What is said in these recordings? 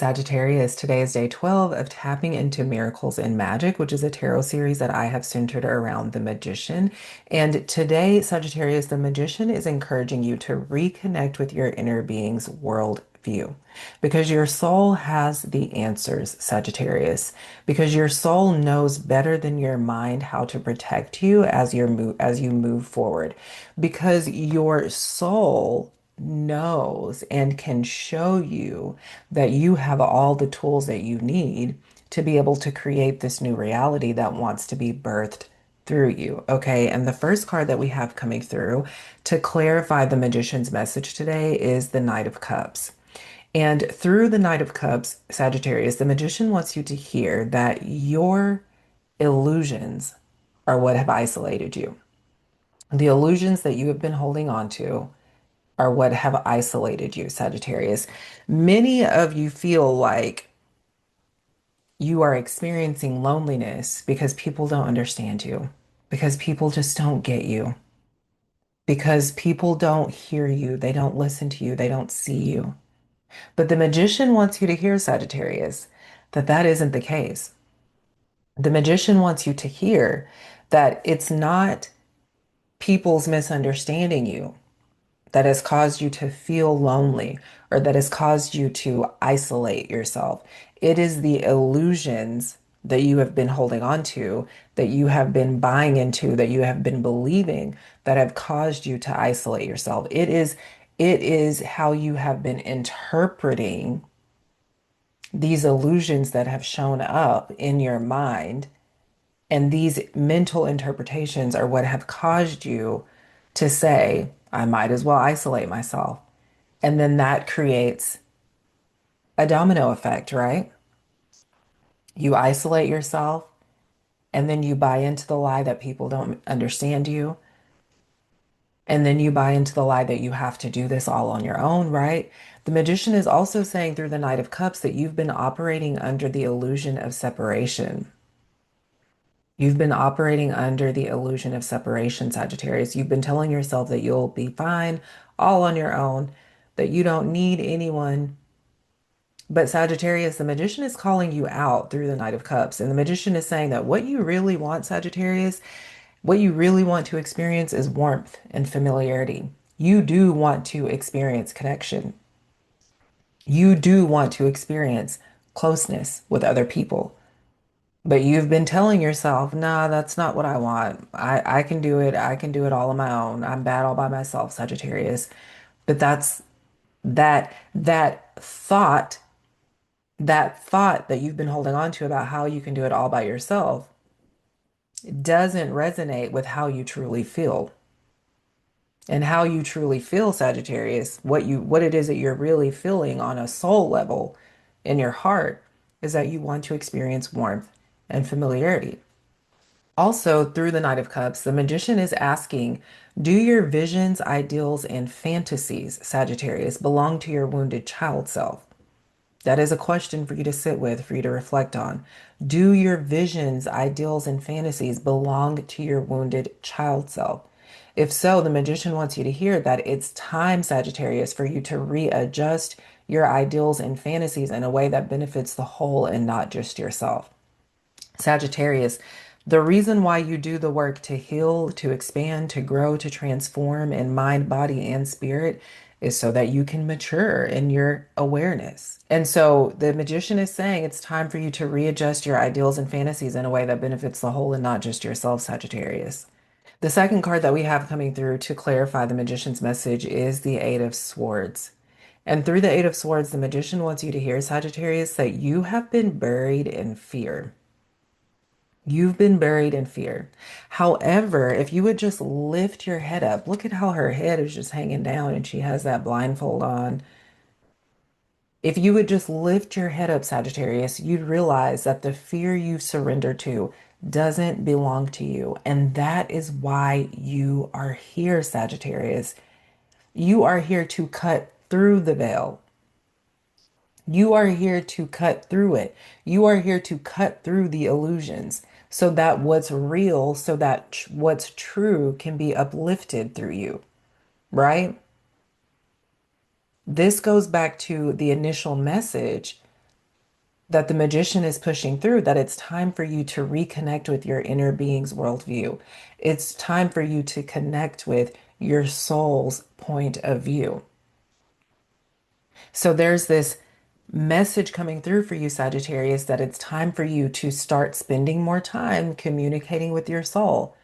Sagittarius, today is day 12 of Tapping into Miracles and Magic, which is a tarot series that I have centered around the magician. And today, Sagittarius, the magician is encouraging you to reconnect with your inner being's worldview because your soul has the answers, Sagittarius, because your soul knows better than your mind how to protect you as you move forward, because your soul knows and can show you that you have all the tools that you need to be able to create this new reality that wants to be birthed through you. Okay. And the first card that we have coming through to clarify the magician's message today is the Knight of Cups. And through the Knight of Cups, Sagittarius, the magician wants you to hear that your illusions are what have isolated you. The illusions that you have been holding on to are what have isolated you, Sagittarius. Many of you feel like you are experiencing loneliness because people don't understand you, because people just don't get you, because people don't hear you, they don't listen to you, they don't see you. But the magician wants you to hear, Sagittarius, that that isn't the case. The magician wants you to hear that it's not people's misunderstanding you that has caused you to feel lonely or that has caused you to isolate yourself. It is the illusions that you have been holding on to, that you have been buying into, that you have been believing that have caused you to isolate yourself. It is how you have been interpreting these illusions that have shown up in your mind. And these mental interpretations are what have caused you to say, I might as well isolate myself. And then that creates a domino effect, right? You isolate yourself and then you buy into the lie that people don't understand you. And then you buy into the lie that you have to do this all on your own, right? The magician is also saying through the Knight of Cups that you've been operating under the illusion of separation. You've been operating under the illusion of separation, Sagittarius. You've been telling yourself that you'll be fine all on your own, that you don't need anyone. But Sagittarius, the magician is calling you out through the Knight of Cups. And the magician is saying that what you really want, Sagittarius, what you really want to experience is warmth and familiarity. You do want to experience connection. You do want to experience closeness with other people. But you've been telling yourself, nah, that's not what I want. I can do it. I can do it all on my own. I'm bad all by myself, Sagittarius. But that thought that you've been holding on to about how you can do it all by yourself doesn't resonate with how you truly feel. And how you truly feel, Sagittarius, what it is that you're really feeling on a soul level in your heart is that you want to experience warmth and familiarity. Also, through the Knight of Cups, the magician is asking, do your visions, ideals, and fantasies, Sagittarius, belong to your wounded child self? That is a question for you to sit with, for you to reflect on. Do your visions, ideals, and fantasies belong to your wounded child self? If so, the magician wants you to hear that it's time, Sagittarius, for you to readjust your ideals and fantasies in a way that benefits the whole and not just yourself. Sagittarius, the reason why you do the work to heal, to expand, to grow, to transform in mind, body, and spirit is so that you can mature in your awareness. And so the magician is saying it's time for you to readjust your ideals and fantasies in a way that benefits the whole and not just yourself, Sagittarius. The second card that we have coming through to clarify the magician's message is the Eight of Swords. And through the Eight of Swords, the magician wants you to hear, Sagittarius, that you have been buried in fear. You've been buried in fear. However, if you would just lift your head up, look at how her head is just hanging down and she has that blindfold on. If you would just lift your head up, Sagittarius, you'd realize that the fear you surrender to doesn't belong to you. And that is why you are here, Sagittarius. You are here to cut through the veil. You are here to cut through it. You are here to cut through the illusions so that what's real, so that what's true can be uplifted through you, right? This goes back to the initial message that the magician is pushing through, that it's time for you to reconnect with your inner being's worldview. It's time for you to connect with your soul's point of view. So there's this message coming through for you, Sagittarius, that it's time for you to start spending more time communicating with your soul.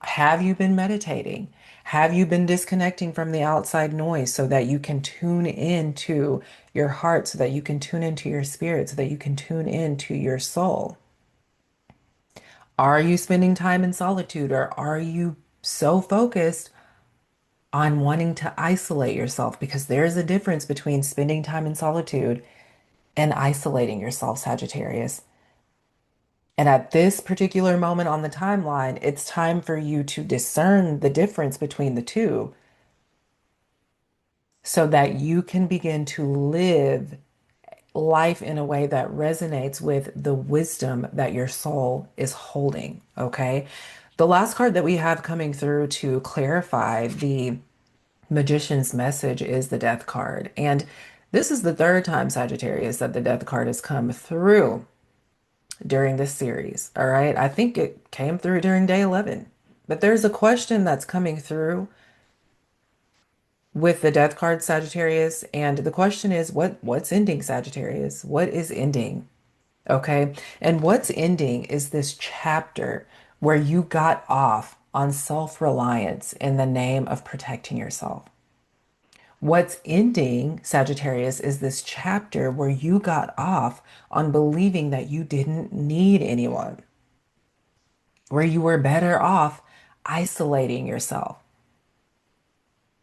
Have you been meditating? Have you been disconnecting from the outside noise so that you can tune into your heart, so that you can tune into your spirit, so that you can tune into your soul? Are you spending time in solitude, or are you so focused on wanting to isolate yourself? Because there's a difference between spending time in solitude and isolating yourself, Sagittarius. And at this particular moment on the timeline, it's time for you to discern the difference between the two so that you can begin to live life in a way that resonates with the wisdom that your soul is holding. Okay. The last card that we have coming through to clarify the magician's message is the death card. And this is the third time, Sagittarius, that the death card has come through during this series. All right. I think it came through during day 11. But there's a question that's coming through with the death card, Sagittarius, and the question is what's ending, Sagittarius? What is ending? Okay? And what's ending is this chapter where you got off on self-reliance in the name of protecting yourself. What's ending, Sagittarius, is this chapter where you got off on believing that you didn't need anyone, where you were better off isolating yourself.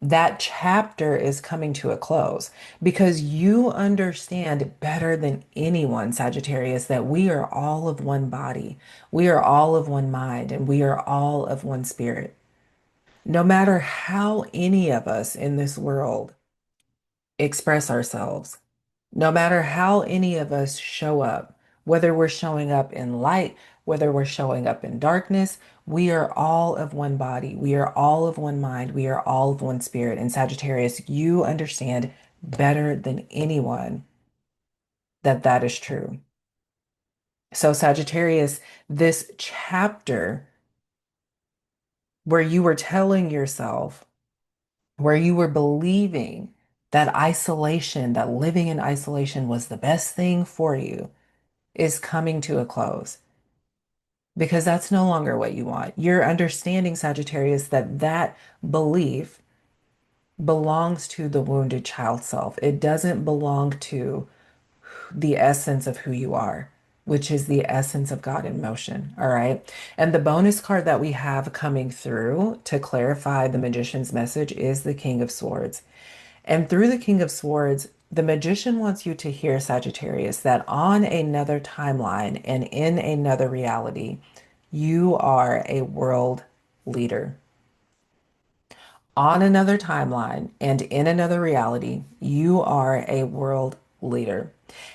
That chapter is coming to a close because you understand better than anyone, Sagittarius, that we are all of one body, we are all of one mind, and we are all of one spirit. No matter how any of us in this world express ourselves, no matter how any of us show up, whether we're showing up in light, whether we're showing up in darkness, we are all of one body. We are all of one mind. We are all of one spirit. And Sagittarius, you understand better than anyone that that is true. So, Sagittarius, this chapter where you were telling yourself, where you were believing that isolation, that living in isolation was the best thing for you, is coming to a close because that's no longer what you want. You're understanding, Sagittarius, that that belief belongs to the wounded child self. It doesn't belong to the essence of who you are, which is the essence of God in motion. All right. And the bonus card that we have coming through to clarify the magician's message is the King of Swords. And through the King of Swords, the magician wants you to hear, Sagittarius, that on another timeline and in another reality, you are a world leader. On another timeline and in another reality, you are a world leader.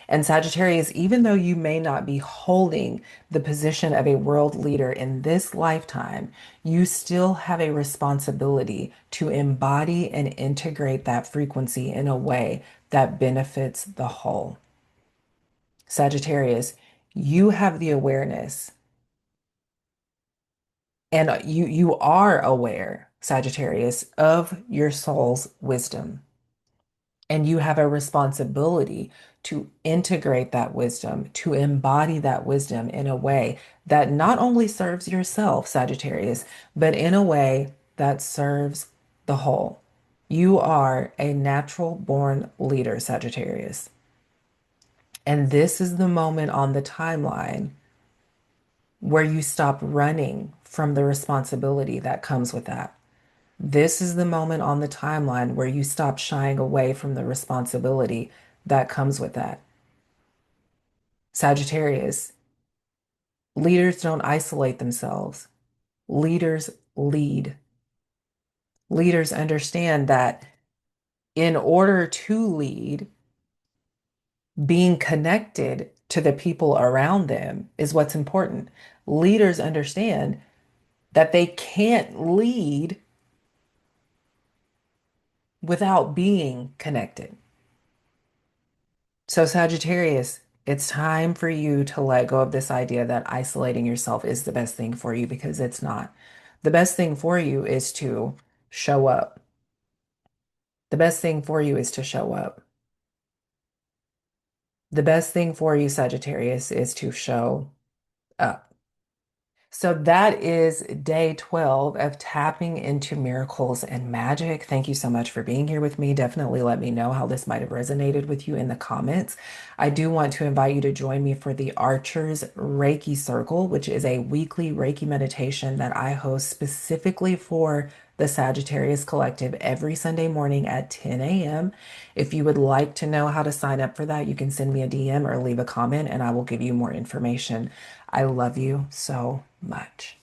And Sagittarius, even though you may not be holding the position of a world leader in this lifetime, you still have a responsibility to embody and integrate that frequency in a way that benefits the whole. Sagittarius, you have the awareness and you are aware, Sagittarius, of your soul's wisdom. And you have a responsibility to integrate that wisdom, to embody that wisdom in a way that not only serves yourself, Sagittarius, but in a way that serves the whole. You are a natural born leader, Sagittarius. And this is the moment on the timeline where you stop running from the responsibility that comes with that. This is the moment on the timeline where you stop shying away from the responsibility that comes with that. Sagittarius, leaders don't isolate themselves. Leaders lead. Leaders understand that in order to lead, being connected to the people around them is what's important. Leaders understand that they can't lead without being connected. So, Sagittarius, It's time for you to let go of this idea that isolating yourself is the best thing for you because it's not. The best thing for you is to show up. The best thing for you is to show up. The best thing for you, Sagittarius, is to show up. So that is day 12 of tapping into miracles and magic. Thank you so much for being here with me. Definitely let me know how this might have resonated with you in the comments. I do want to invite you to join me for the Archer's Reiki Circle, which is a weekly Reiki meditation that I host specifically for the Sagittarius Collective every Sunday morning at 10 a.m. If you would like to know how to sign up for that, you can send me a DM or leave a comment and I will give you more information. I love you so much.